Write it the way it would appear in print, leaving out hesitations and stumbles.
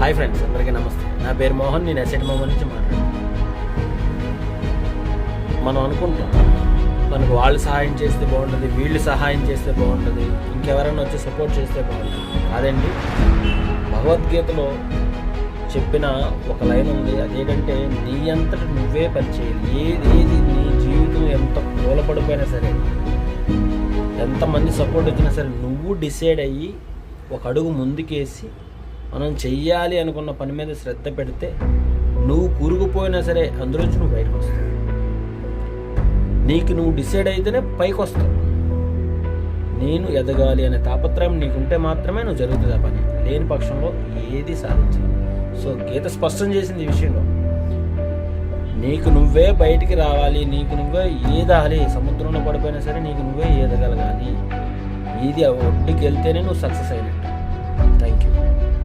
Hi friends, అందరికీ నమస్తే. నా పేరు మోహన్. నేను అసెట్ మోహన్ నుంచి మాట్లాడుతున్నాను. మనం అనుకుంటాం మనకు వాళ్ళు సహాయం చేస్తే బాగుంటుంది, వీళ్ళు సహాయం చేస్తే బాగుంటుంది, ఇంకెవరైనా వచ్చి సపోర్ట్ చేస్తే బాగుంటుంది. కాదండి, భగవద్గీతలో చెప్పిన ఒక లైన్ ఉంది. అదేంటంటే నీ అంతట నువ్వే పనిచేయాలి. ఏది నీ జీవితం ఎంత కూలపడిపోయినా సరే, ఎంతమంది సపోర్ట్ వచ్చినా సరే, నువ్వు డిసైడ్ అయ్యి ఒక అడుగు ముందుకేసి మనం చెయ్యాలి అనుకున్న పని మీద శ్రద్ధ పెడితే నువ్వు కూరుకుపోయినా సరే అందులోంచి నువ్వు బయటకు వస్తావు. నీకు నువ్వు డిసైడ్ అయితేనే పైకి వస్తావు. నేను ఎదగాలి అనే తాపత్రయం నీకుంటే మాత్రమే నువ్వు జరుగుతుంది ఆ పని. లేని పక్షంలో ఏది సాధించవు. సో గీత స్పష్టం చేసింది ఈ విషయంలో. నీకు నువ్వే బయటికి రావాలి, నీకు నువ్వే ఈదాలి. సముద్రంలో పడిపోయినా సరే నీకు నువ్వే ఈదగలగాలి. ఇది ఒడ్డుకి వెళ్తేనే నువ్వు సక్సెస్ అయినట్టు.